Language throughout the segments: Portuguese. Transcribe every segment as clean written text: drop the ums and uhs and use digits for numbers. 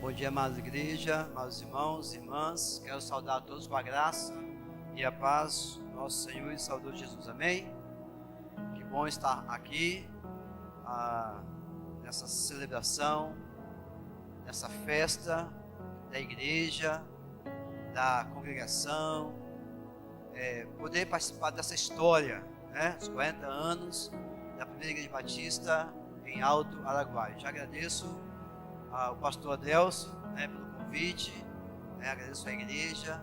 Bom dia, amada igreja, amados irmãos e irmãs. Quero saudar a todos com a graça e a paz do nosso Senhor e Salvador Jesus. Amém? Que bom estar aqui nessa celebração, nessa festa da igreja, da congregação, poder participar dessa história, né? Os 40 anos da primeira igreja batista em Alto Araguaia. Já agradeço ao pastor Adelso, pelo convite, agradeço à igreja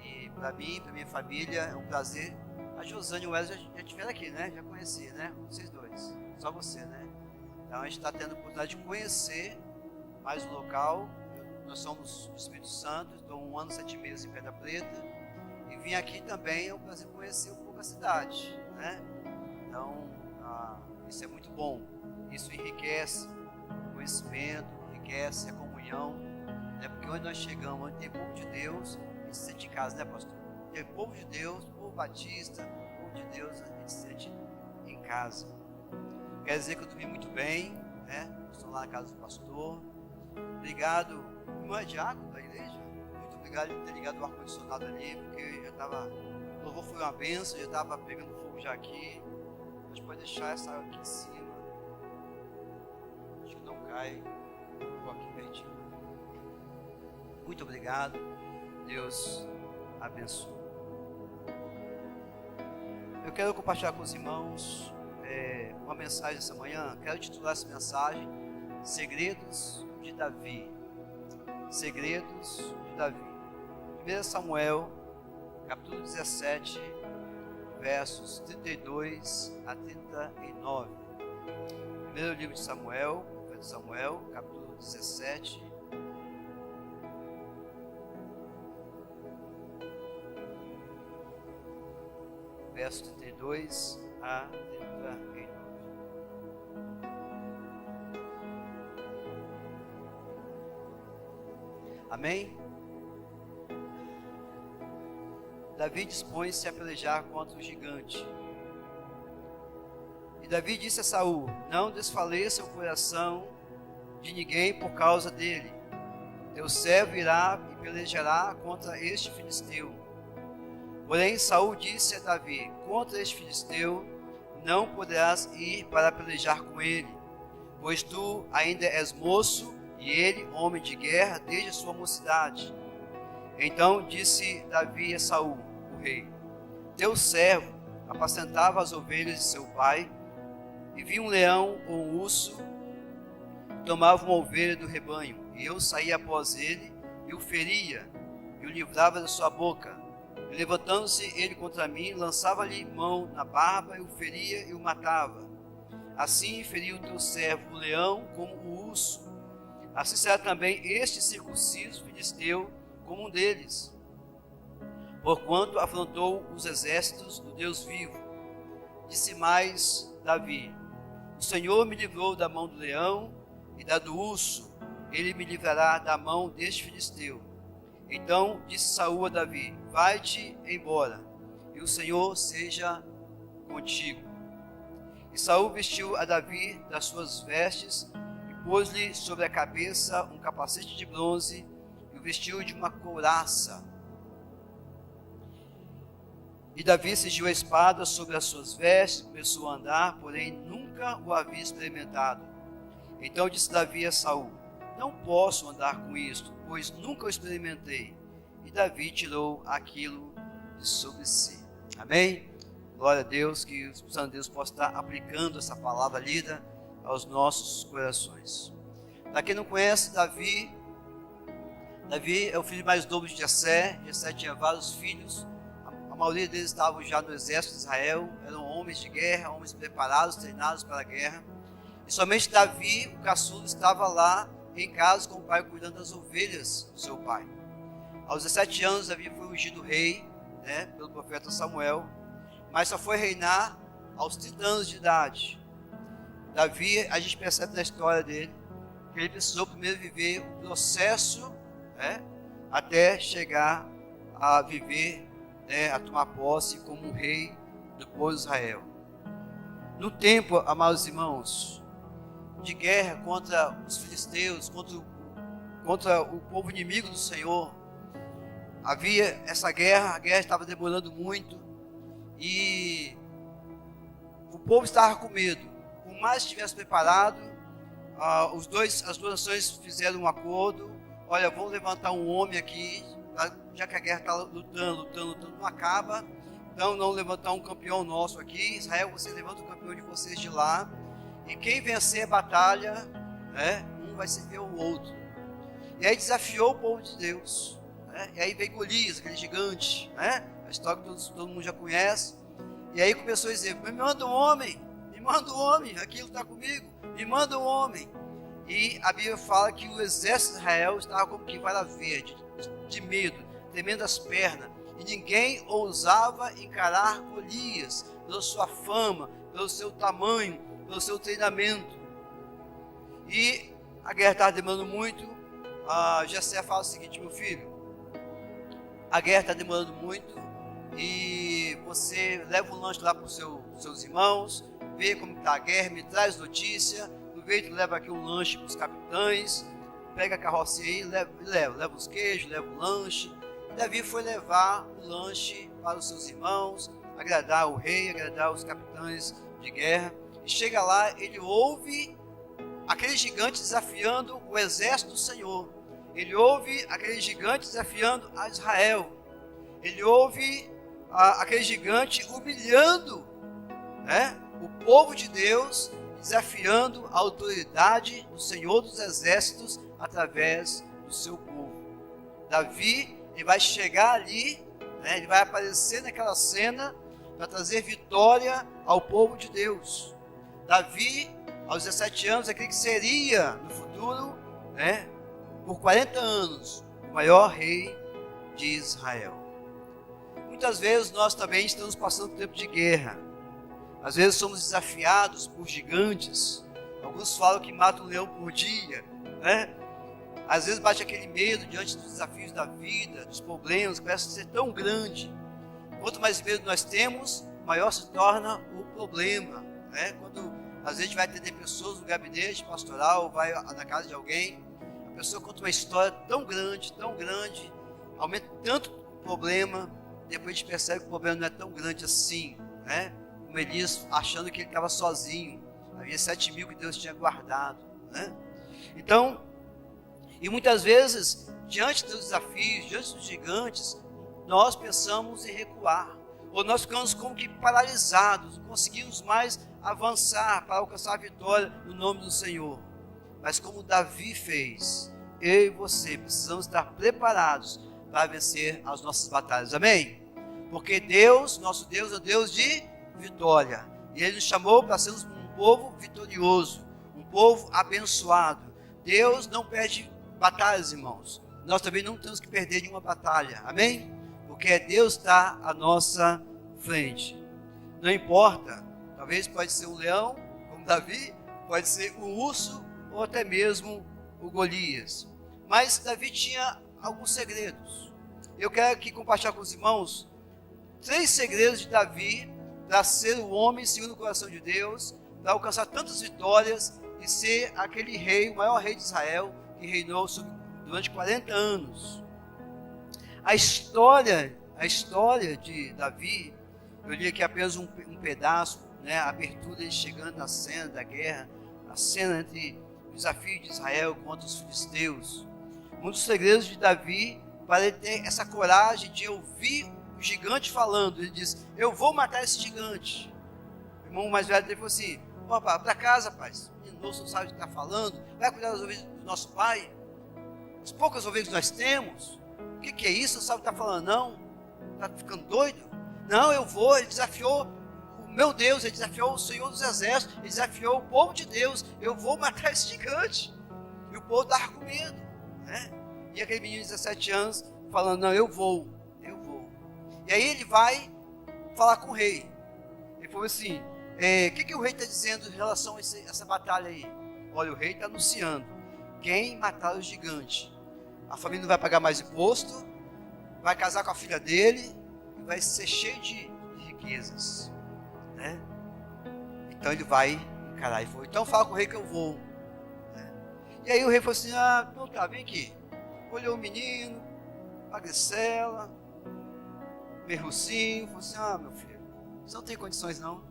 e para mim, para minha família, é um prazer. A Josane e o Wesley já estiveram aqui, né? Já conheci, né? Vocês dois, só você, né? Então a gente está tendo a oportunidade de conhecer mais o local. Nós somos do Espírito Santo, estou 1 ano e 7 meses em Pedra Preta e vim aqui também, é um prazer conhecer um pouco a cidade, né? Então isso é muito bom, isso enriquece o conhecimento, enriquece a comunhão, né? Porque onde nós chegamos, onde tem povo de Deus, a gente se sente em casa, né, pastor? Tem povo de Deus, povo batista, povo de Deus, a gente se sente em casa. Quer dizer que eu dormi muito bem, né? Estou lá na casa do pastor. Obrigado, irmã diácono da igreja, muito obrigado por ter ligado o ar-condicionado ali, porque já estava, o louvor foi uma bênção, já estava pegando fogo já aqui. A gente pode deixar essa água aqui em cima, acho que não cai. Vou aqui pertinho. Muito obrigado, Deus abençoe. Eu quero compartilhar com os irmãos uma mensagem essa manhã. Quero titular essa mensagem Segredos de Davi. Segredos de Davi. 1 Samuel, capítulo 17, versos 32 a 39. Primeiro livro de Samuel, capítulo 17, versos 32 a 39. Amém? Davi dispõe-se a pelejar contra o gigante. E Davi disse a Saul: não desfaleça o coração de ninguém por causa dele. Teu servo irá e pelejará contra este filisteu. Porém Saul disse a Davi: contra este filisteu não poderás ir para pelejar com ele, pois tu ainda és moço e ele homem de guerra desde a sua mocidade. Então disse Davi a Saul, o rei: teu servo apacentava as ovelhas de seu pai, e vi um leão ou um urso tomava uma ovelha do rebanho, e eu saía após ele e o feria e o livrava da sua boca. E levantando-se ele contra mim, lançava-lhe mão na barba e o feria e o matava. Assim feriu o teu servo o leão como o urso. Assim será também este circunciso filisteu como um deles, porquanto afrontou os exércitos do Deus vivo. Disse mais Davi: o Senhor me livrou da mão do leão e da do urso, ele me livrará da mão deste filisteu. Então disse Saul a Davi: vai-te embora, e o Senhor seja contigo. E Saul vestiu a Davi das suas vestes, e pôs-lhe sobre a cabeça um capacete de bronze, e o vestiu de uma couraça. E Davi cingiu a espada sobre as suas vestes, começou a andar, porém nunca o havia experimentado. Então disse Davi a Saul: não posso andar com isto, pois nunca o experimentei. E Davi tirou aquilo de sobre si. Amém? Glória a Deus, que o Espírito Santo de Deus possa estar aplicando essa palavra lida aos nossos corações. Para quem não conhece, Davi é o filho mais novo de Jessé. Jessé tinha vários filhos. A maioria deles estavam já no exército de Israel, eram homens de guerra, homens preparados, treinados para a guerra. E somente Davi, o caçula, estava lá em casa com o pai, cuidando das ovelhas do seu pai. Aos 17 anos, Davi foi ungido rei, pelo profeta Samuel, mas só foi reinar aos 30 anos de idade. Davi, a gente percebe na história dele, que ele precisou primeiro viver o processo, até chegar a viver, a tomar posse como um rei do povo de Israel. No tempo, amados irmãos, de guerra contra os filisteus, contra contra o povo inimigo do Senhor. Havia essa guerra, a guerra estava demorando muito e o povo estava com medo. Por mais que estivesse preparado, as duas nações fizeram um acordo. Olha, vamos levantar um homem aqui, já que a guerra está lutando, não acaba. Então, não levantar um campeão nosso aqui. Israel, você levanta o campeão de vocês de lá. E quem vencer a batalha, né, um vai servir o outro. E aí desafiou o povo de Deus. Né? E aí veio Golias, aquele gigante. Né? A história que todo mundo já conhece. E aí começou a dizer, me manda um homem, aquilo está comigo, me manda um homem. E a Bíblia fala que o exército de Israel estava como que vara verde, de medo, tremendo as pernas. E ninguém ousava encarar Golias, pela sua fama, pelo seu tamanho, pelo seu treinamento. E a guerra estava demorando muito. Jessé fala o seguinte, meu filho, a guerra está demorando muito e você leva um lanche lá para os seus irmãos, vê como está a guerra, me traz notícia, aproveita, leva aqui um lanche para os capitães, pega a carrocinha aí, leva os queijos, leva o lanche. E Davi foi levar o lanche para os seus irmãos, agradar o rei, agradar os capitães de guerra. E chega lá, ele ouve aquele gigante desafiando o exército do Senhor. Ele ouve aquele gigante desafiando a Israel. Ele ouve aquele gigante humilhando, né, o povo de Deus, desafiando a autoridade do Senhor dos exércitos através do seu povo. Davi, ele vai chegar ali, né, ele vai aparecer naquela cena para trazer vitória ao povo de Deus. Davi, aos 17 anos, aquele que seria no futuro, né, por 40 anos, o maior rei de Israel. Muitas vezes nós também estamos passando tempo de guerra. Às vezes somos desafiados por gigantes. Alguns falam que matam um leão por dia, né? Às vezes bate aquele medo diante dos desafios da vida, dos problemas, que parece ser tão grande. Quanto mais medo nós temos, maior se torna o problema, né? Quando às vezes a gente vai atender pessoas no gabinete pastoral, vai na casa de alguém, a pessoa conta uma história tão grande, aumenta tanto o problema, depois a gente percebe que o problema não é tão grande assim, né? Como Elias, achando que ele estava sozinho, havia 7.000 que Deus tinha guardado, né? Então, e muitas vezes, diante dos desafios, diante dos gigantes, nós pensamos em recuar, ou nós ficamos como que paralisados, não conseguimos mais avançar para alcançar a vitória no nome do Senhor. Mas como Davi fez, eu e você precisamos estar preparados para vencer as nossas batalhas, amém? Porque Deus, nosso Deus, é o Deus de vitória, e Ele nos chamou para sermos um povo vitorioso, um povo abençoado. Deus não perde batalhas, irmãos. Nós também não temos que perder nenhuma batalha, amém? Porque Deus está à nossa frente. Não importa, talvez pode ser um leão, como Davi, pode ser um urso, ou até mesmo o Golias. Mas Davi tinha alguns segredos. Eu quero aqui compartilhar com os irmãos 3 segredos de Davi para ser o homem segundo o coração de Deus, para alcançar tantas vitórias e ser aquele rei, o maior rei de Israel, que reinou durante 40 anos. A história de Davi, eu li aqui apenas um pedaço, né, a abertura dele chegando na cena da guerra, a cena entre o desafio de Israel contra os filisteus. Um dos segredos de Davi, para ele ter essa coragem de ouvir o gigante falando, ele diz, eu vou matar esse gigante. O irmão mais velho dele falou assim, opa, para casa, rapaz, o menino não sabe o que está falando, vai cuidar das ovelhas do nosso pai, as poucas ovelhas que nós temos, o que é isso, não sabe o que está falando não, está ficando doido? Não, eu vou, ele desafiou o meu Deus, ele desafiou o Senhor dos Exércitos, ele desafiou o povo de Deus, eu vou matar esse gigante. E o povo estava com medo, né? E aquele menino de 17 anos falando, não, eu vou. E aí ele vai falar com o rei. Ele falou assim, o que o rei está dizendo em relação a essa batalha aí? Olha, o rei está anunciando, quem matar o gigante, a família não vai pagar mais imposto, vai casar com a filha dele, e vai ser cheio de riquezas, né? Então ele vai encarar e falou, então fala com o rei que eu vou, né? E aí o rei falou assim, então tá, vem aqui, olhou o menino, magricela, meio russinho, falou assim: meu filho, você não tem condições não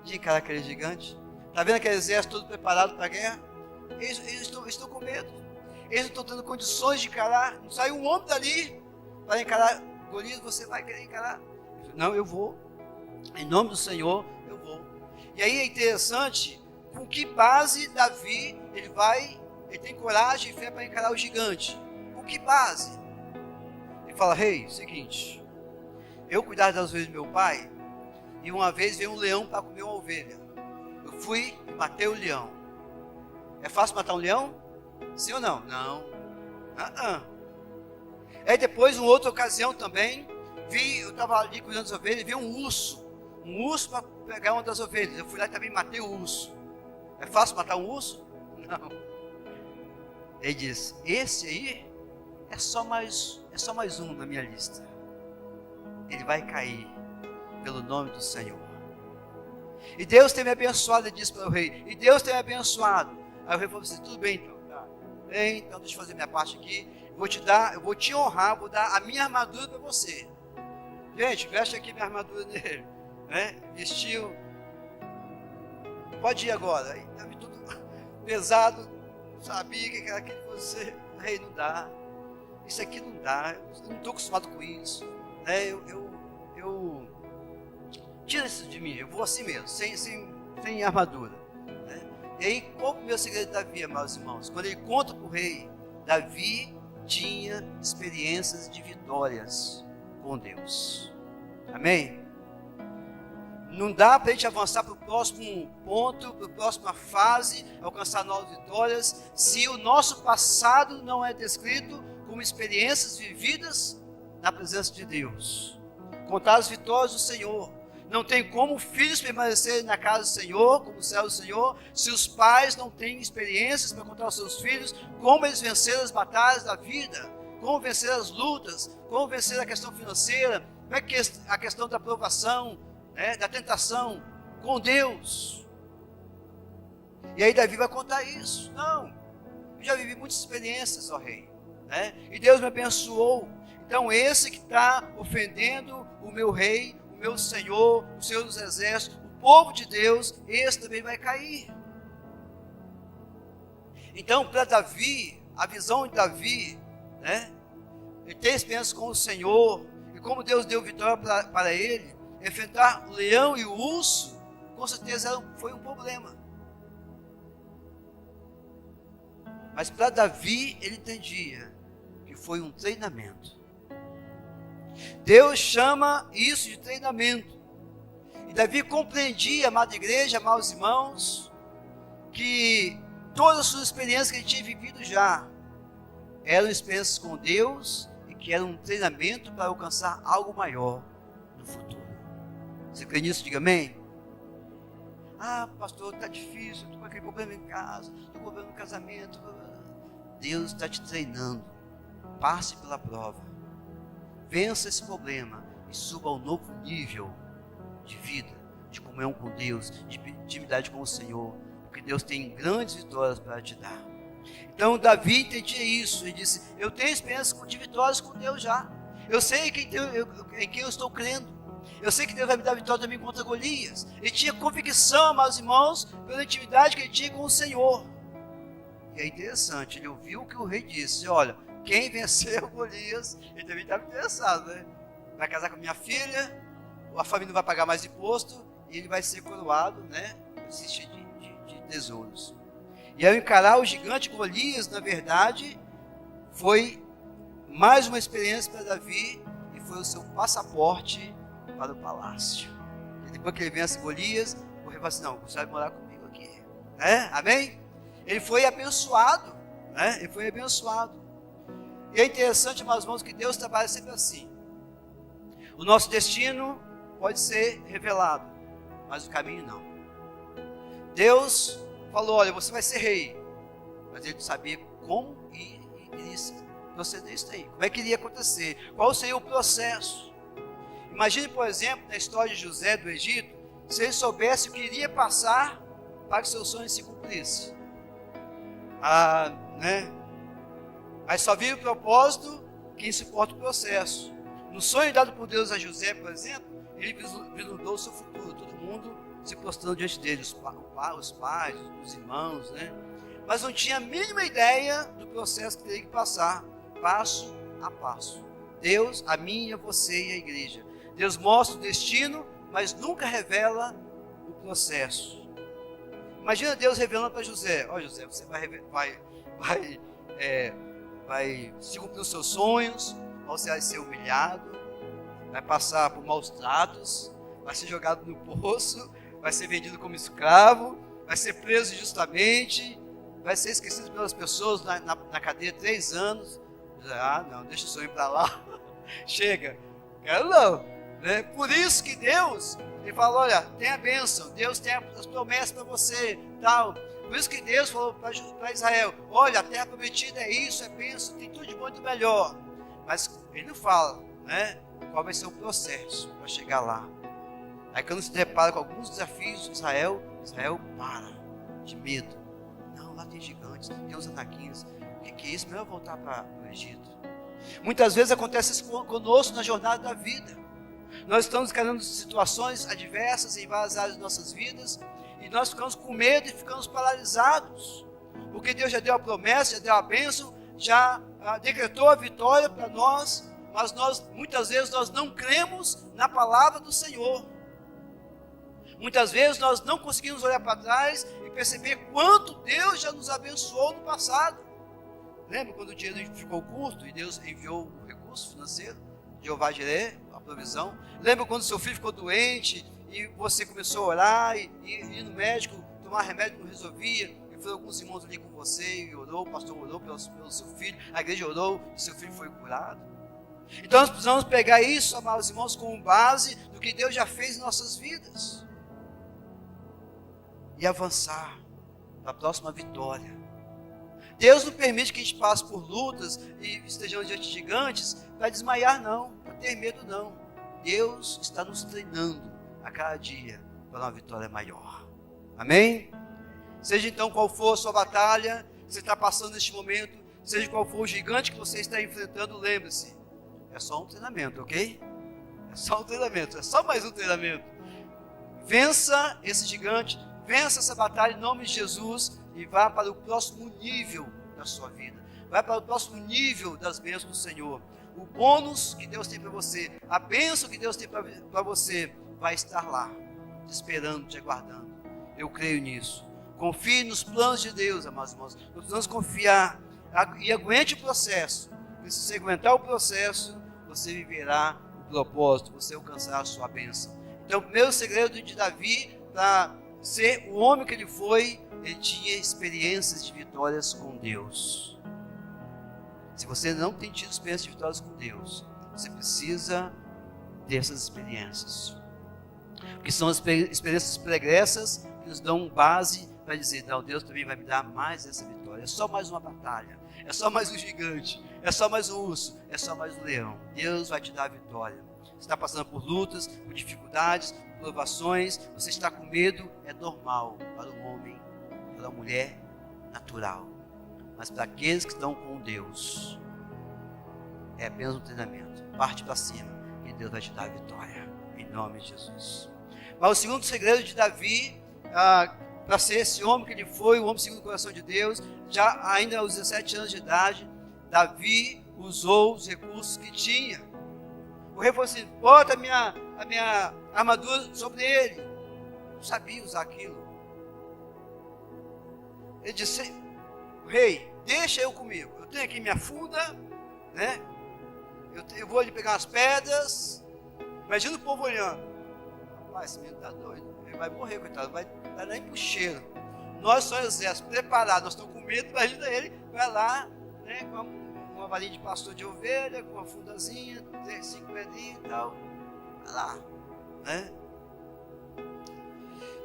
de encarar aquele gigante. Está vendo aquele exército todo preparado para a guerra? Eles estão com medo. Eles não estão tendo condições de encarar. Não sai um homem dali para encarar Golias. Você vai querer encarar? Não, eu vou. Em nome do Senhor, eu vou. E aí é interessante, com que base Davi, ele tem coragem e fé para encarar o gigante. Com que base? Ele fala: rei, seguinte, eu cuidava das ovelhas do meu pai, e uma vez veio um leão para comer uma ovelha. Eu fui e matei o leão. É fácil matar um leão? Sim ou não? Não. Aí depois, em outra ocasião também, eu estava ali cuidando das ovelhas, e vi um urso para pegar uma das ovelhas. Eu fui lá e também matei o urso. É fácil matar um urso? Não. Ele disse: esse aí é só mais um na minha lista. Ele vai cair pelo nome do Senhor. E Deus tem me abençoado, ele disse para o rei. E Deus tem me abençoado. Aí o rei falou assim: tudo bem então. Tá. Bem, então deixa eu fazer minha parte aqui. Eu vou te honrar, vou dar a minha armadura para você. Gente, veste aqui minha armadura nele. Né? Vestiu. Pode ir agora. Aí estava tudo pesado. Sabia que era aquele que você. Rei, não dá. Isso aqui não dá. Eu não estou acostumado com isso. Né? Eu tira isso de mim. Eu vou assim mesmo, sem armadura. Né? E aí, qual o meu segredo de Davi, meus irmãos? Quando ele conta para o rei, Davi tinha experiências de vitórias com Deus. Amém? Não dá para a gente avançar para o próximo ponto, para a próxima fase, alcançar novas vitórias, se o nosso passado não é descrito como experiências vividas na presença de Deus. Contar as vitórias do Senhor. Não tem como filhos permanecerem na casa do Senhor, como o céu do Senhor, se os pais não têm experiências para contar aos seus filhos como eles venceram as batalhas da vida, como vencer as lutas, como vencer a questão financeira, como é que a questão da provação, né, da tentação com Deus. E aí Davi vai contar isso. Não, eu já vivi muitas experiências, ó rei, né? E Deus me abençoou. Então esse que está ofendendo o meu rei, o meu Senhor, o Senhor dos Exércitos, o povo de Deus, esse também vai cair. Então, para Davi, a visão de Davi, né, ele tem experiência com o Senhor, e como Deus deu vitória para ele, enfrentar o leão e o urso, com certeza foi um problema. Mas para Davi, ele entendia que foi um treinamento. Deus chama isso de treinamento. E Davi compreendia, amada igreja, amados irmãos, que todas as suas experiências que ele tinha vivido já eram experiências com Deus e que eram um treinamento para alcançar algo maior no futuro. Você crê nisso? Diga amém. Pastor, está difícil, estou com aquele problema em casa, estou com problema no casamento. Deus está te treinando. Passe pela prova. Vença esse problema e suba a um novo nível de vida, de comunhão com Deus, de intimidade com o Senhor, porque Deus tem grandes vitórias para te dar. Então Davi entendia isso, ele disse: eu tenho experiência de vitórias com Deus já, eu sei em quem eu estou crendo, eu sei que Deus vai me dar vitória também contra Golias. Ele tinha convicção, meus irmãos, pela intimidade que ele tinha com o Senhor. E é interessante, ele ouviu o que o rei disse: olha, quem venceu Golias, ele também estava interessado, né? Vai casar com a minha filha, a família não vai pagar mais imposto, e ele vai ser coroado, né? Existe de tesouros. E ao encarar o gigante Golias, na verdade, foi mais uma experiência para Davi, e foi o seu passaporte para o palácio. E depois que ele vence Golias, o rei fala assim: não, você vai morar comigo aqui, né? Amém? Ele foi abençoado, né? Ele foi abençoado. E é interessante, meus irmãos, que Deus trabalha sempre assim. O nosso destino pode ser revelado, mas o caminho não. Deus falou: olha, você vai ser rei, mas ele não sabia como iria proceder isso aí, como é que iria acontecer, qual seria o processo. Imagine, por exemplo, na história de José do Egito, se ele soubesse o que iria passar para que seu sonho se cumprisse. Mas só vive o propósito quem suporta o processo. No sonho dado por Deus a José, por exemplo, ele vislumbrou o seu futuro, todo mundo se postando diante dele, os pais, os irmãos, né? Mas não tinha a mínima ideia do processo que teria que passar, passo a passo. Deus, a mim, a você e a igreja. Deus mostra o destino, mas nunca revela o processo. Imagina Deus revelando para José: ó, José, você vai se cumprir os seus sonhos, você vai ser humilhado, vai passar por maus tratos, vai ser jogado no poço, vai ser vendido como escravo, vai ser preso injustamente, vai ser esquecido pelas pessoas na cadeia 3 anos. Ah, não, deixa o sonho para lá. Chega, quero não, né? Por isso que Deus, ele fala: olha, tem a bênção, Deus tem as promessas para você, tal. Por isso que Deus falou para Israel: olha, a terra prometida é isso, é bênção, tem tudo de bom e do melhor. Mas ele não fala, né, qual vai ser o processo para chegar lá. Aí quando se depara com alguns desafios, Israel para de medo. Não, lá tem gigantes, tem os anaquins. O que é isso? Melhor voltar para o Egito. Muitas vezes acontece isso conosco na jornada da vida. Nós estamos encarando situações adversas em várias áreas de nossas vidas, e nós ficamos com medo e ficamos paralisados, porque Deus já deu a promessa, já deu a bênção, já decretou a vitória para nós, mas muitas vezes nós não cremos na palavra do Senhor. Muitas vezes nós não conseguimos olhar para trás e perceber quanto Deus já nos abençoou no passado. Lembra quando o dinheiro ficou curto e Deus enviou o recurso financeiro? Jeová Jireh, a provisão. Lembra quando seu filho ficou doente e você começou a orar e ir no médico, tomar remédio, não resolvia, e foram alguns irmãos ali com você e orou, o pastor orou pelo seu filho, a igreja orou e seu filho foi curado. Então nós precisamos pegar isso, amados irmãos, como base do que Deus já fez em nossas vidas e avançar para a próxima vitória. Deus não permite que a gente passe por lutas e estejamos diante de gigantes para desmaiar, não, para ter medo, não. Deus está nos treinando a cada dia para uma vitória maior. Amém? Seja então qual for a sua batalha que você está passando neste momento, seja qual for o gigante que você está enfrentando, lembre-se, é só um treinamento, ok? É só um treinamento, é só mais um treinamento. Vença esse gigante, vença essa batalha em nome de Jesus e vá para o próximo nível da sua vida. Vai para o próximo nível das bênçãos do Senhor. O bônus que Deus tem para você, a bênção que Deus tem para você, vai estar lá, te esperando, te aguardando. Eu creio nisso. Confie nos planos de Deus, amados irmãos. Nós precisamos confiar e aguente o processo. Porque se você aguentar o processo, você viverá o propósito, você alcançará a sua bênção. Então, o primeiro segredo de Davi, para ser o homem que ele foi, ele tinha experiências de vitórias com Deus. Se você não tem tido experiências de vitórias com Deus, você precisa dessas experiências. Porque são as experiências pregressas que nos dão base para dizer: não, Deus também vai me dar mais essa vitória. É só mais uma batalha, é só mais um gigante, é só mais um urso, é só mais um leão. Deus vai te dar a vitória. Você está passando por lutas, por dificuldades, por provações, você está com medo, é normal para o homem, para a mulher, natural. Mas para aqueles que estão com Deus, é apenas um treinamento. Parte para cima e Deus vai te dar a vitória, em nome de Jesus. Mas o segundo segredo de Davi, para ser esse homem que ele foi, o homem segundo o coração de Deus, já ainda aos 17 anos de idade, Davi usou os recursos que tinha. O rei falou assim: bota a minha armadura sobre ele. Não sabia usar aquilo. Ele disse: rei, deixa eu comigo. Eu tenho aqui minha funda, né? Eu vou ali pegar as pedras. Imagina o povo olhando. Rapaz, esse menino está doido. Ele vai morrer, coitado. Vai nem pro cheiro. Nós somos exército preparados. Nós estamos com medo. Imagina ele, vai lá, né, com uma varinha de pastor de ovelha, com uma fundazinha, 5 pedrinhas e tal. Vai lá, né?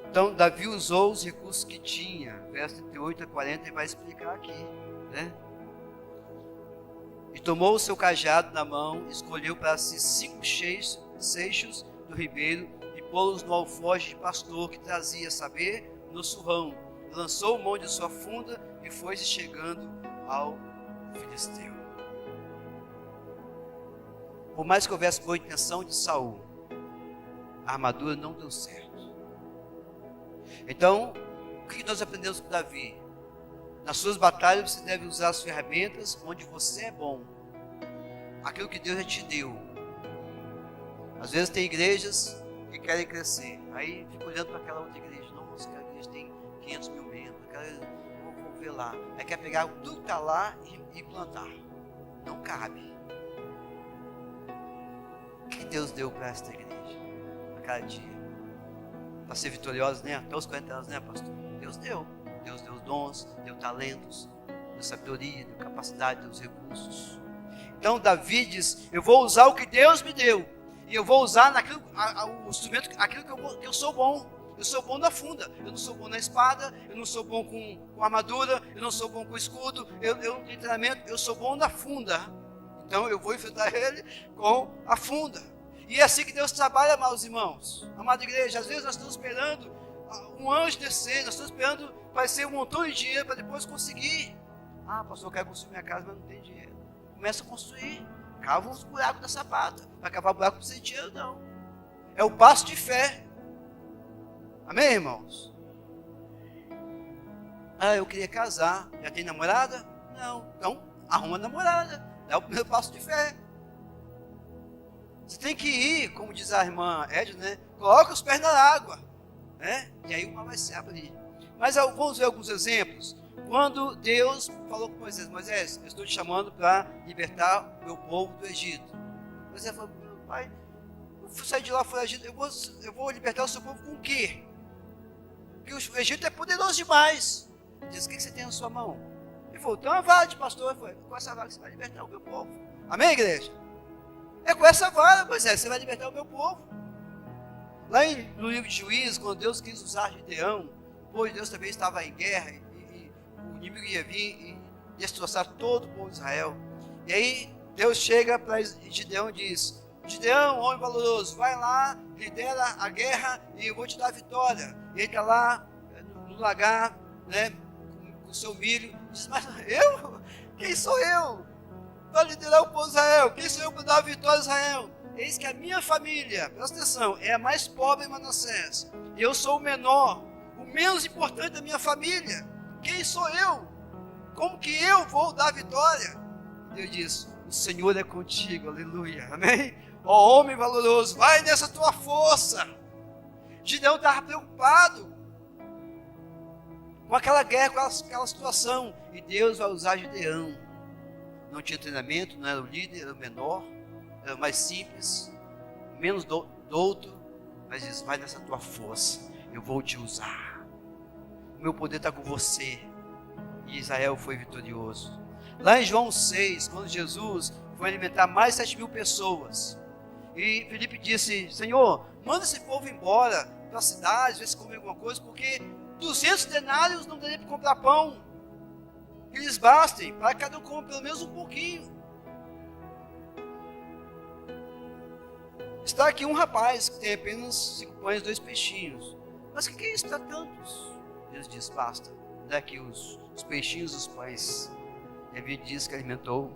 Então, Davi usou os recursos que tinha. Verso 38 a 40, ele vai explicar aqui, né? E tomou o seu cajado na mão, escolheu para si 5 seixos do ribeiro e pô-los no alforje de pastor que trazia, saber, no surrão. Lançou mão de sua funda e foi-se chegando ao filisteu. Por mais que houvesse boa intenção de Saul, a armadura não deu certo. Então, o que nós aprendemos com Davi? Nas suas batalhas você deve usar as ferramentas onde você é bom. Aquilo que Deus já te deu. Às vezes tem igrejas que querem crescer. Aí fica olhando para aquela outra igreja. Nossa, aquela igreja tem 500 mil membros. Vou ver lá. Aí quer pegar tudo que está lá e plantar. Não cabe. O que Deus deu para esta igreja? A cada dia. Para ser vitoriosa, né? Até os 40 anos, né, pastor? Deus deu. Deus deu dons, deu talentos, deu sabedoria, deu capacidade, deu recursos. Então Davi diz: eu vou usar o que Deus me deu. E eu vou usar naquilo, o instrumento, aquilo que eu sou bom. Eu sou bom na funda. Eu não sou bom na espada. Eu não sou bom com armadura. Eu não sou bom com escudo. Eu não tenho treinamento. Eu sou bom na funda. Então eu vou enfrentar ele com a funda. E é assim que Deus trabalha, amados irmãos. Amada igreja, às vezes nós estamos esperando um anjo descer. Nós estamos esperando aparecer um montão de dinheiro para depois conseguir. Ah, pastor, eu quero construir minha casa, mas não tem dinheiro. Começa a construir. Cava uns buracos da sapata. Vai cavar buraco sem dinheiro, não. É o passo de fé. Amém, irmãos? Ah, eu queria casar. Já tem namorada? Não. Então, arruma namorada. Dá o primeiro passo de fé. Você tem que ir, como diz a irmã Edna, né? Coloca os pés na água. Né? E aí o mar vai se abrir. Mas vamos ver alguns exemplos. Quando Deus falou com Moisés: Moisés, eu estou te chamando para libertar o meu povo do Egito. Moisés falou: pai, eu saí de lá foragido, eu vou libertar o seu povo com o quê? Porque o Egito é poderoso demais. Ele disse: o que você tem na sua mão? Ele falou: tem uma vara de pastor. Ele falou: com essa vara você vai libertar o meu povo. Amém, igreja? É com essa vara, Moisés, você vai libertar o meu povo. Lá no livro de Juízes, quando Deus quis usar Gideão, pois Deus também estava em guerra, e o inimigo ia vir e destroçar todo o povo de Israel. E aí Deus chega para Gideão e diz: Gideão, homem valoroso, vai lá, lidera a guerra e eu vou te dar a vitória. E ele está lá no lagar, né, com o seu milho, diz: mas eu? Quem sou eu para liderar o povo de Israel? Quem sou eu para dar a vitória a Israel? Eis que a minha família, presta atenção, é a mais pobre em Manassés. E eu sou o menor, o menos importante da minha família. Quem sou eu? Como que eu vou dar a vitória? Deus diz: o Senhor é contigo, aleluia, amém? Ó homem valoroso, vai nessa tua força. Gideão estava preocupado com aquela guerra, com aquela situação. E Deus vai usar Gideão. Não tinha treinamento, não era o líder, era o menor, era o mais simples, menos douto, mas diz: vai nessa tua força, eu vou te usar. O meu poder está com você. E Israel foi vitorioso. Lá em João 6, quando Jesus foi alimentar mais de 7.000 pessoas, e Filipe disse: Senhor, manda esse povo embora para as cidades, ver se come alguma coisa, porque 200 denários não daria para comprar pão. Que lhes bastem, para que cada um coma pelo menos um pouquinho. Está aqui um rapaz que tem apenas 5 pães e 2 peixinhos. Mas o que é isso para tantos? Deus diz: basta, dá aqui os peixinhos e os pães. E a Bíblia diz que alimentou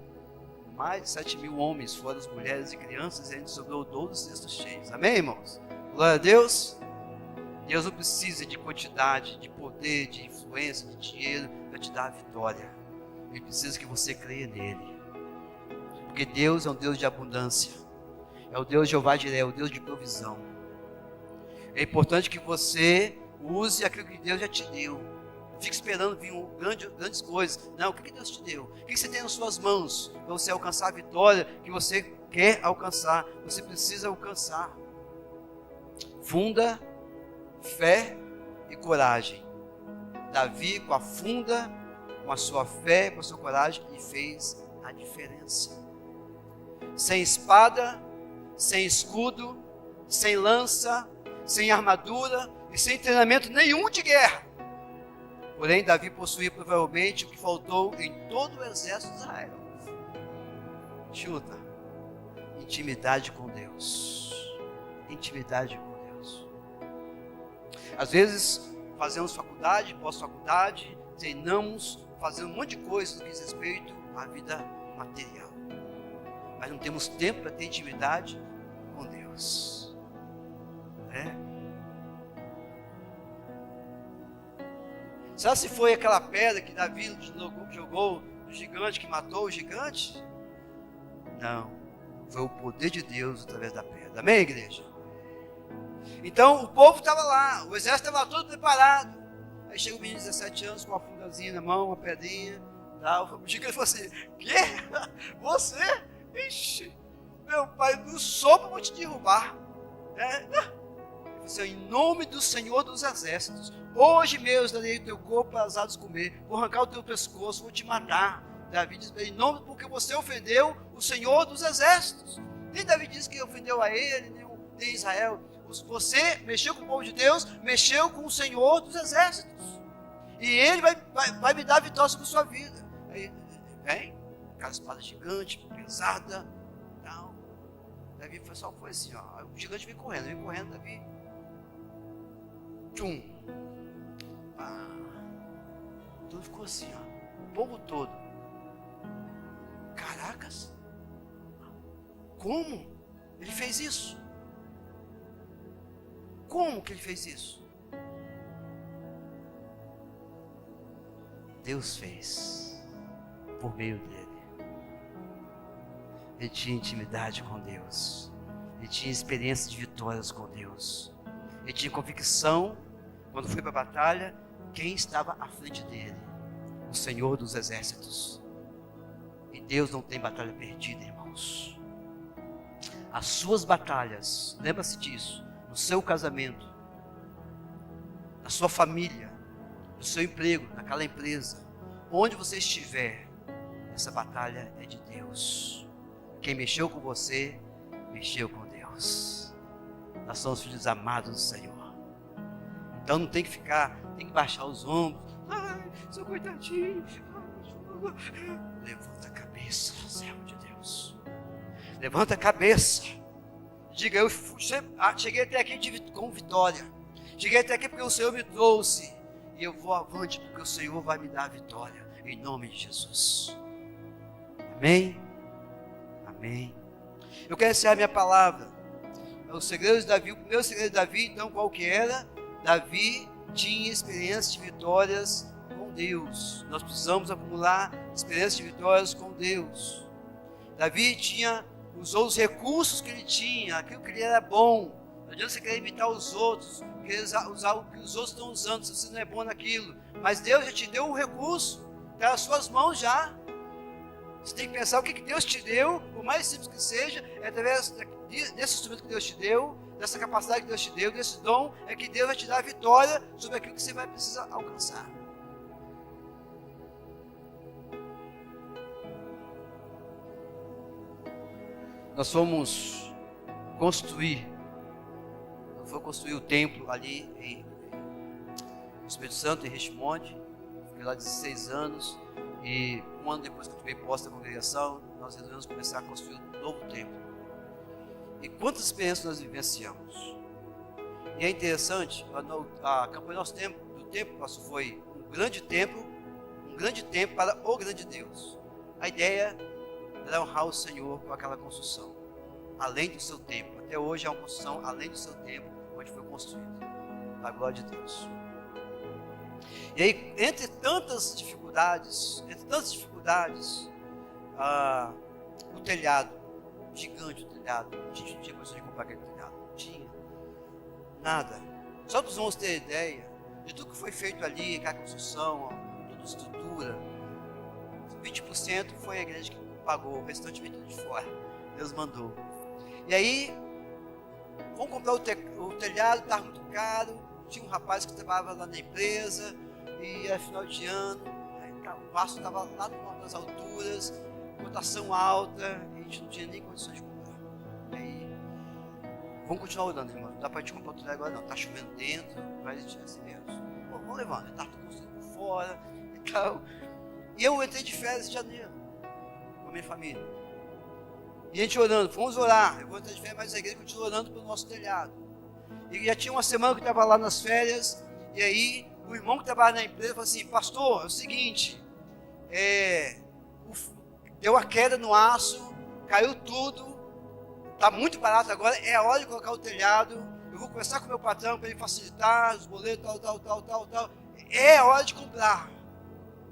mais de 7.000 homens, fora as mulheres e crianças, e ainda sobrou 12 cestos cheios. Amém, irmãos? Glória a Deus. Deus não precisa de quantidade, de poder, de influência, de dinheiro para te dar a vitória. Ele precisa que você creia nele. Porque Deus é um Deus de abundância. É o Deus de Jeová Jireh, é o Deus de provisão. É importante que você use aquilo que Deus já te deu. Não fique esperando vir grandes coisas. Não, o que Deus te deu? O que você tem nas suas mãos para você alcançar a vitória que você quer alcançar? Você precisa alcançar. Funda, fé e coragem. Davi, com a funda, com a sua fé, com a sua coragem, e fez a diferença. Sem espada, sem escudo, sem lança, sem armadura e sem treinamento nenhum de guerra. Porém, Davi possuía provavelmente o que faltou em todo o exército de Israel. Chuta. Intimidade com Deus. Intimidade com Deus. Às vezes fazemos faculdade, pós-faculdade, treinamos, fazemos um monte de coisas que diz respeito a vida material. Mas não temos tempo para ter intimidade com Deus. Sabe se foi aquela pedra que Davi jogou no gigante, que matou o gigante? Não, foi o poder de Deus através da pedra. Amém, igreja? Então o povo estava lá, o exército estava todo preparado. Aí chega o menino de 17 anos com uma fundazinha na mão, uma pedrinha. O gigante falou assim: quê? Você? Ixi, meu pai, no sopro eu vou te derrubar. Ele falou assim: em nome do Senhor dos Exércitos, hoje mesmo darei o teu corpo para as aves comer, vou arrancar o teu pescoço, vou te matar. Davi diz: em nome, porque você ofendeu o Senhor dos Exércitos. Nem Davi disse que ofendeu a ele, nem Israel. Você mexeu com o povo de Deus, mexeu com o Senhor dos Exércitos. E Ele vai me dar vitória sobre a sua vida. Aí vem, aquela espada gigante, pesada. Não. Davi só foi assim, ó. O gigante vem correndo, Davi. Tchum. Pá. Tudo ficou assim, ó. O povo todo. Caracas. Como ele fez isso? Como que ele fez isso? Deus fez por meio dele. Ele tinha intimidade com Deus. Ele tinha experiência de vitórias com Deus. Ele tinha convicção, quando foi para a batalha, quem estava à frente dele? O Senhor dos Exércitos. E Deus não tem batalha perdida, irmãos. As suas batalhas, lembra-se disso, no seu casamento, na sua família, no seu emprego, naquela empresa, onde você estiver, essa batalha é de Deus. Quem mexeu com você, mexeu com Deus. Nós somos filhos amados do Senhor. Então não tem que tem que baixar os ombros. Ai, sou coitadinho. Levanta a cabeça, servo de Deus. Levanta a cabeça. Diga: eu cheguei até aqui com vitória. Cheguei até aqui porque o Senhor me trouxe. E eu vou avante porque o Senhor vai me dar a vitória. Em nome de Jesus. Amém? Amém. Eu quero encerrar minha palavra. O segredo de Davi, o primeiro segredo de Davi, então, qual que era? Davi tinha experiências de vitórias com Deus. Nós precisamos acumular experiências de vitórias com Deus. Davi usou os recursos que ele tinha, aquilo que ele era bom. Não adianta você querer imitar os outros, querer usar o que os outros estão usando, se você não é bom naquilo. Mas Deus já te deu um recurso, está nas suas mãos já. Você tem que pensar o que Deus te deu, por mais simples que seja, é através desse instrumento que Deus te deu, dessa capacidade que Deus te deu, desse dom, é que Deus vai te dar a vitória sobre aquilo que você vai precisar alcançar. Nós fomos construir o templo ali no Espírito Santo, em Richmond. Fiquei lá 16 anos e um ano depois que eu tomei posse da congregação, nós resolvemos começar a construir um novo templo. E quantas experiências nós vivenciamos. E é interessante, a campanha do templo nosso foi um grande templo para o grande Deus. A ideia era honrar o Senhor com aquela construção, além do seu templo. Até hoje é uma construção além do seu templo, onde foi construído, para a glória de Deus. E aí, entre tantas dificuldades, o telhado, gigante o telhado, a gente não tinha condição de comprar aquele telhado, não tinha nada. Só para os irmãos terem ideia de tudo que foi feito ali, aquela construção, toda a estrutura, 20% foi a igreja que pagou, o restante veio tudo de fora, Deus mandou. E aí, vamos comprar o telhado, estava muito caro, tinha um rapaz que trabalhava lá na empresa, e era final de ano, o pasto estava lá nas alturas, cotação alta, e a gente não tinha nem condições de comprar. E aí, vamos continuar orando, irmão, não dá para a gente comprar o telhado agora não, está chovendo dentro, vai existir assim mesmo. Bom, vamos levando, está tudo construído por fora e tal. E eu entrei de férias em janeiro, com a minha família. E a gente orando, fomos orar, eu vou entrar de férias, mas a igreja continua orando pelo nosso telhado. E já tinha uma semana que eu estava lá nas férias, e aí o irmão que trabalha na empresa falou assim: pastor, é o seguinte, deu a queda no aço, caiu tudo, está muito barato agora, é a hora de colocar o telhado, eu vou conversar com o meu patrão para ele facilitar os boletos, tal. É a hora de comprar.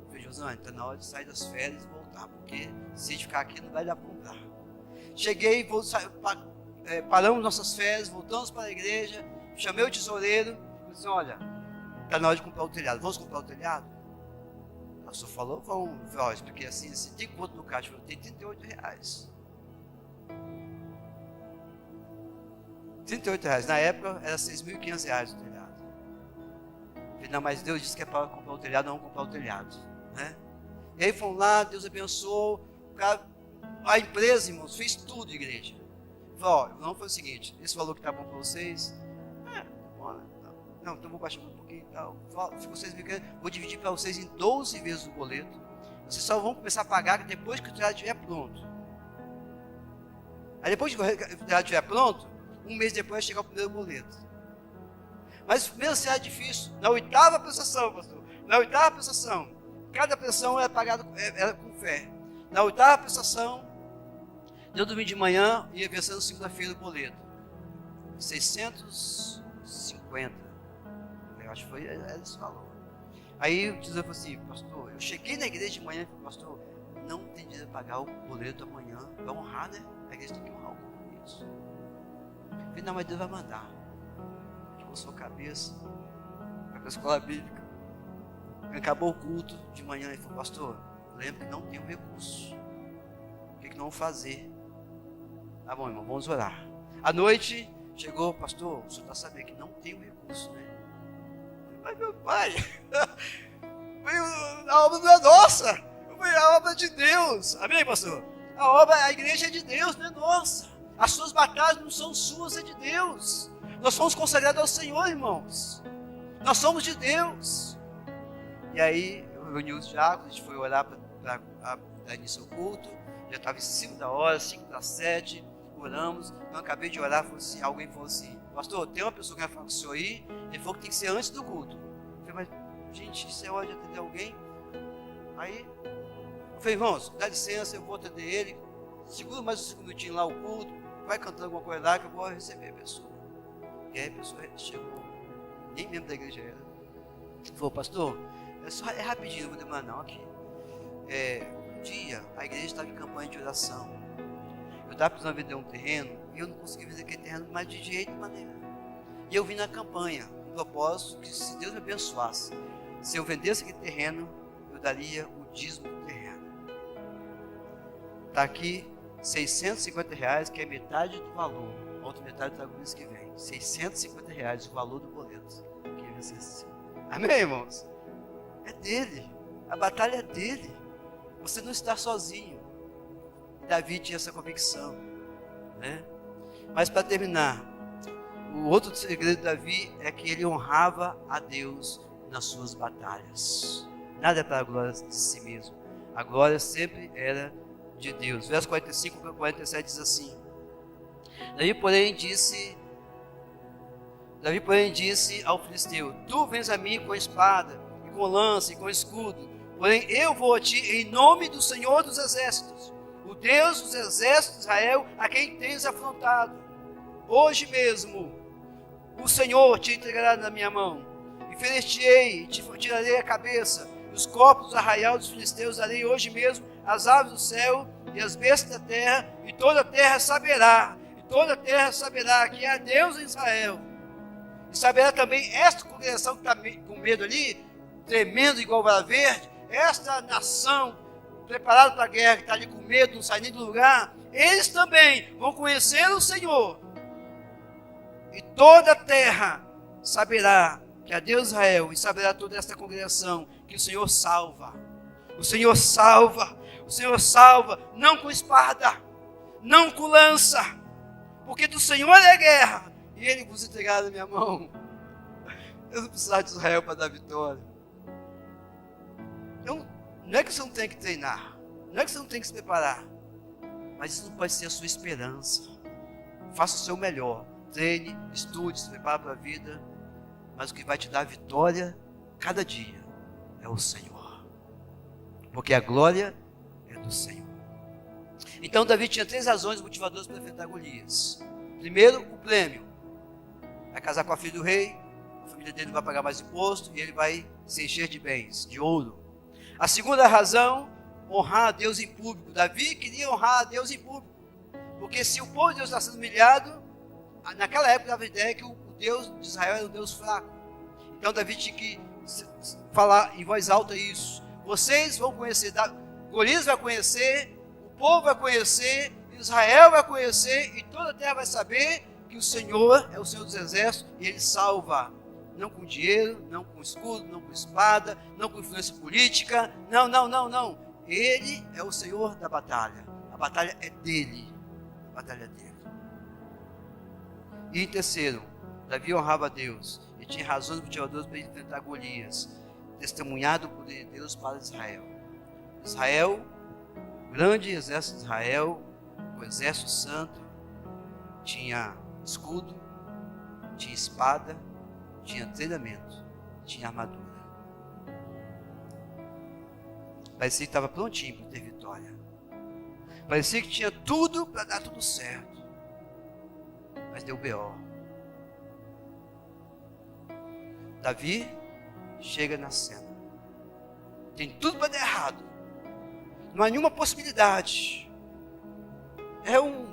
Eu falei, Josane, está na hora de sair das férias e voltar, porque se a gente ficar aqui não vai dar para comprar. Cheguei, paramos nossas férias, voltamos para a igreja, chamei o tesoureiro, e disse, olha, está na hora de comprar o telhado, vamos comprar o telhado? O pastor falou, vamos, eu expliquei assim, tem quanto no caixa? Eu falei, tem R$38. R$38, na época era R$6.500 o telhado. Eu falei, não, mas Deus disse que é para comprar o telhado, não comprar o telhado, né? E aí fomos lá, Deus abençoou, o cara, a empresa, irmãos, fez tudo, igreja. Falou, não foi o seguinte, esse valor que está bom para vocês, não, então vou baixar um pouquinho e tal. Vocês me querem, vou dividir para vocês em 12 vezes o boleto. Vocês só vão começar a pagar depois que o telhado estiver pronto. Aí depois que o telhado estiver pronto, um mês depois chega o primeiro boleto. Mas mesmo assim era difícil. Na 8ª prestação, pastor, na 8ª prestação, cada prestação era pagada era com fé. Na 8ª prestação, deu domingo de manhã, ia vencendo segunda-feira o boleto. 650. Eu acho que foi esse valor. Aí o tesoureiro falou assim, pastor, eu cheguei na igreja de manhã e falei, pastor, não tem dinheiro para pagar o boleto amanhã. Para honrar, né? A igreja tem que honrar o compromisso. Eu falei, não, mas Deus vai mandar. Ficou sua cabeça. Vai para a escola bíblica. Acabou o culto de manhã e falou, pastor, lembra que não tem um recurso. O que nós vamos fazer? Tá bom, irmão, vamos orar. À noite, chegou, pastor, o senhor está sabendo que não tem um recurso, né? Mas meu pai, a obra não é nossa, foi a obra de Deus. Amém, pastor? A igreja é de Deus, não é nossa. As suas batalhas não são suas, é de Deus. Nós somos consagrados ao Senhor, irmãos. Nós somos de Deus. E aí, eu reuni os diáconos, a gente foi orar para dar início ao culto. Já estava em 5 da hora, 5 das 7, oramos. Eu acabei de orar, alguém falou assim, pastor, tem uma pessoa que vai falar com o senhor aí, ele falou que tem que ser antes do culto. Eu falei, mas gente, isso é hora de atender alguém? Aí, eu falei, irmãos, dá licença, eu vou atender ele, segura mais um minutinho lá o culto, vai cantando alguma coisa lá que eu vou receber a pessoa. E aí a pessoa chegou, nem membro da igreja era. Falou, pastor, é rapidinho, não vou demorar não aqui. Um dia, a igreja estava em campanha de oração. Eu estava precisando vender um terreno e eu não consegui vender aquele terreno, mas de jeito de maneira. E eu vim na campanha, com o propósito que se Deus me abençoasse, se eu vendesse aquele terreno, eu daria o dízimo do terreno. Está aqui R$650, que é metade do valor. A outra metade está no mês que vem. R$650 o valor do boleto. Que vai ser assim. Amém, irmãos? É dele. A batalha é dele. Você não está sozinho. Davi tinha essa convicção, né? Mas para terminar, o outro segredo de Davi é que ele honrava a Deus nas suas batalhas. Nada é para a glória de si mesmo. A glória sempre era de Deus. Verso 45 a 47 diz assim: Davi, porém, disse ao filisteu: Tu vens a mim com espada, e com lança, e com escudo, porém eu vou a ti em nome do Senhor dos Exércitos, o Deus dos exércitos de Israel, a quem tens afrontado. Hoje mesmo o Senhor te entregará na minha mão, e ferir-te-ei, e te tirarei a cabeça, e os corpos do arraial dos filisteus darei hoje mesmo às aves do céu e às bestas da terra, e toda a terra saberá que há Deus em Israel. E saberá também esta congregação que está com medo ali, tremendo igual vara verde, esta nação preparada para a guerra, que está ali com medo, não sai nem do lugar, eles também vão conhecer o Senhor. E toda a terra saberá que há Deus em Israel, e saberá toda esta congregação que o Senhor salva. O Senhor salva, o Senhor salva, não com espada, não com lança, porque do Senhor é a guerra, e Ele vos entregará na minha mão. Eu não precisava de Israel para dar vitória. Não é que você não tem que treinar, não é que você não tem que se preparar, mas isso não pode ser a sua esperança. Faça o seu melhor, treine, estude, se prepare para a vida, mas o que vai te dar vitória cada dia é o Senhor, porque a glória é do Senhor. Então Davi tinha 3 razões motivadoras para enfrentar Golias. Primeiro, o prêmio. Vai casar com a filha do rei, a família dele vai pagar mais imposto e ele vai se encher de bens, de ouro. A segunda razão, honrar a Deus em público. Davi queria honrar a Deus em público. Porque se o povo de Deus está sendo humilhado, naquela época dava a ideia que o Deus de Israel era um Deus fraco. Então Davi tinha que falar em voz alta isso. Vocês vão conhecer, Golias vai conhecer, o povo vai conhecer, Israel vai conhecer e toda a terra vai saber que o Senhor é o Senhor dos exércitos e Ele salva. Não com dinheiro, não com escudo, não com espada, não com influência política. Não. Ele é o Senhor da batalha. A batalha é dele. A batalha é dele. E em terceiro, Davi honrava a Deus e tinha razões motivadoras para enfrentar Golias, testemunhado por Deus para Israel. Israel, o grande exército de Israel, o exército santo, tinha escudo, tinha espada, tinha treinamento, tinha armadura. Parecia que estava prontinho para ter vitória. Parecia que tinha tudo para dar tudo certo. Mas deu B.O. Davi chega na cena. Tem tudo para dar errado. Não há nenhuma possibilidade. É um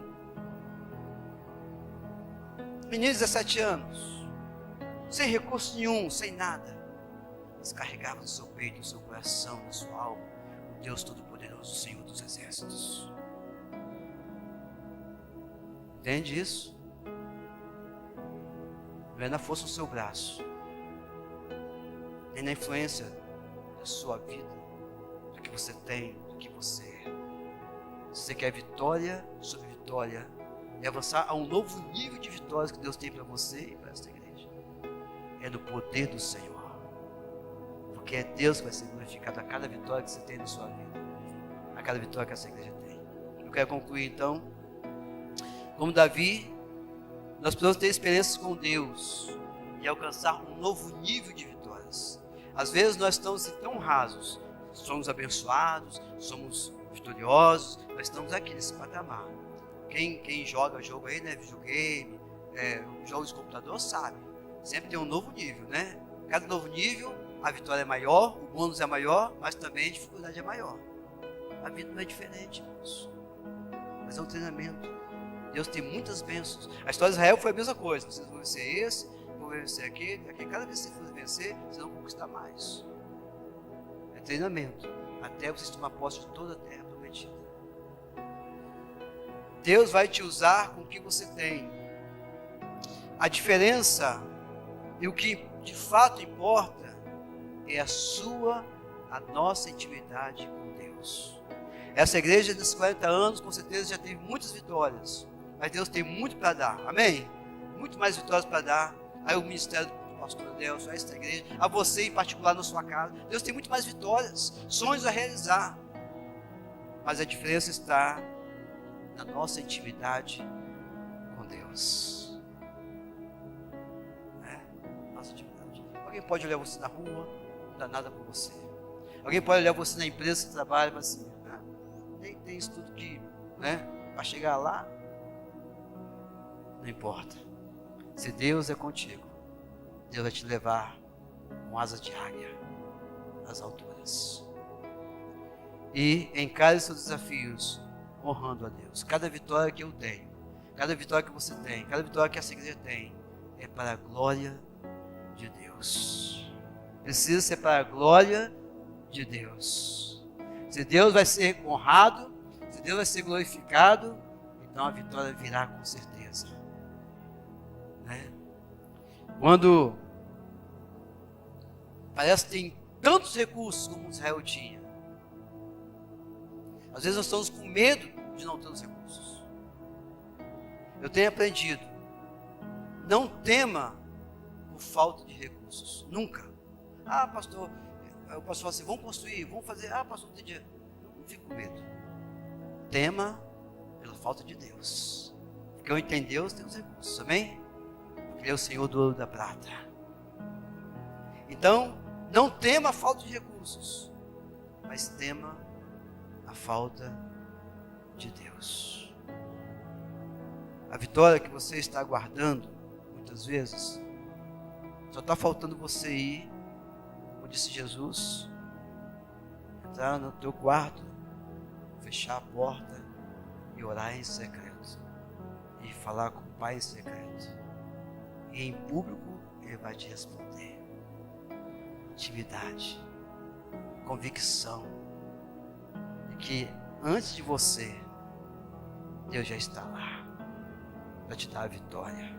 menino de 17 anos, sem recurso nenhum, sem nada, mas carregava no seu peito, no seu coração, na sua alma, o Deus Todo-Poderoso, o Senhor dos Exércitos. Entende isso? Não é na força do seu braço, nem na influência da sua vida, do que você tem, do que você é. Se você quer vitória sobre vitória, e avançar a um novo nível de vitórias que Deus tem para você e para esta igreja, é no poder do Senhor. Porque é Deus que vai ser glorificado a cada vitória que você tem na sua vida, a cada vitória que essa igreja tem. Eu quero concluir então. Como Davi, nós precisamos ter experiências com Deus e alcançar um novo nível de vitórias. Às vezes nós estamos tão rasos, somos abençoados, somos vitoriosos, mas estamos aqui nesse patamar. Quem joga jogo aí, né, videogame, jogos de computador, sabe. Sempre tem um novo nível, né? Cada novo nível, a vitória é maior, o bônus é maior, mas também a dificuldade é maior. A vida não é diferente disso. Mas é um treinamento. Deus tem muitas bênçãos. A história de Israel foi a mesma coisa. Vocês vão vencer esse, vão vencer aquele. Cada vez que vocês forem vencer, vocês vão conquistar mais. É treinamento. Até vocês tomar posse de toda a terra prometida. Deus vai te usar com o que você tem. A diferença e o que de fato importa é a nossa intimidade com Deus. Essa igreja desses 40 anos com certeza já teve muitas vitórias, mas Deus tem muito para dar, amém? Muito mais vitórias para dar. Aí o ministério do pastor Adelson, a esta igreja, a você em particular na sua casa, Deus tem muito mais vitórias, sonhos a realizar, mas a diferença está na nossa intimidade com Deus. Nossa intimidade. Alguém pode olhar você na rua, não dá nada por você. Alguém pode olhar você na empresa que trabalha, mas assim, nem tem isso tudo que, para chegar lá, não importa. Se Deus é contigo, Deus vai te levar com asas de águia às alturas. E encare seus desafios honrando a Deus. Cada vitória que eu tenho, cada vitória que você tem, cada vitória que essa igreja tem, é para a glória de Deus. Precisa ser para a glória de Deus. Se Deus vai ser honrado, se Deus vai ser glorificado, então a vitória virá com certeza. Quando parece que tem tantos recursos como Israel tinha, às vezes nós estamos com medo de não ter os recursos. Eu tenho aprendido, não tema por falta de recursos, nunca. Pastor, o pastor fala assim, vamos construir, vamos fazer, pastor, não tem dinheiro. Não fique com medo. Tema pela falta de Deus. Porque eu entendo Deus, tem os recursos, amém? Porque Ele é o Senhor do ouro e da prata. Então, não tema a falta de recursos, mas tema a falta de Deus. A vitória que você está aguardando, muitas vezes, só está faltando você ir, como disse Jesus, entrar no teu quarto, fechar a porta e orar em secreto. E falar com o Pai em secreto. E em público Ele vai te responder. Intimidade, convicção de que antes de você, Deus já está lá para te dar a vitória,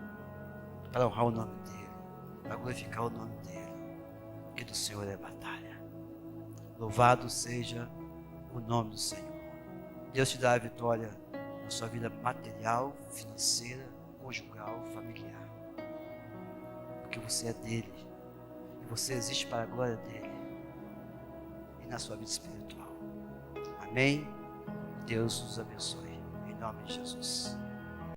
para honrar o nome dEle, para glorificar o nome dEle, porque do Senhor é a batalha. Louvado seja o nome do Senhor. Deus te dá a vitória na sua vida material, financeira, conjugal, familiar. Porque você é dele. E você existe para a glória dele. E na sua vida espiritual. Amém? Deus os abençoe. Em nome de Jesus.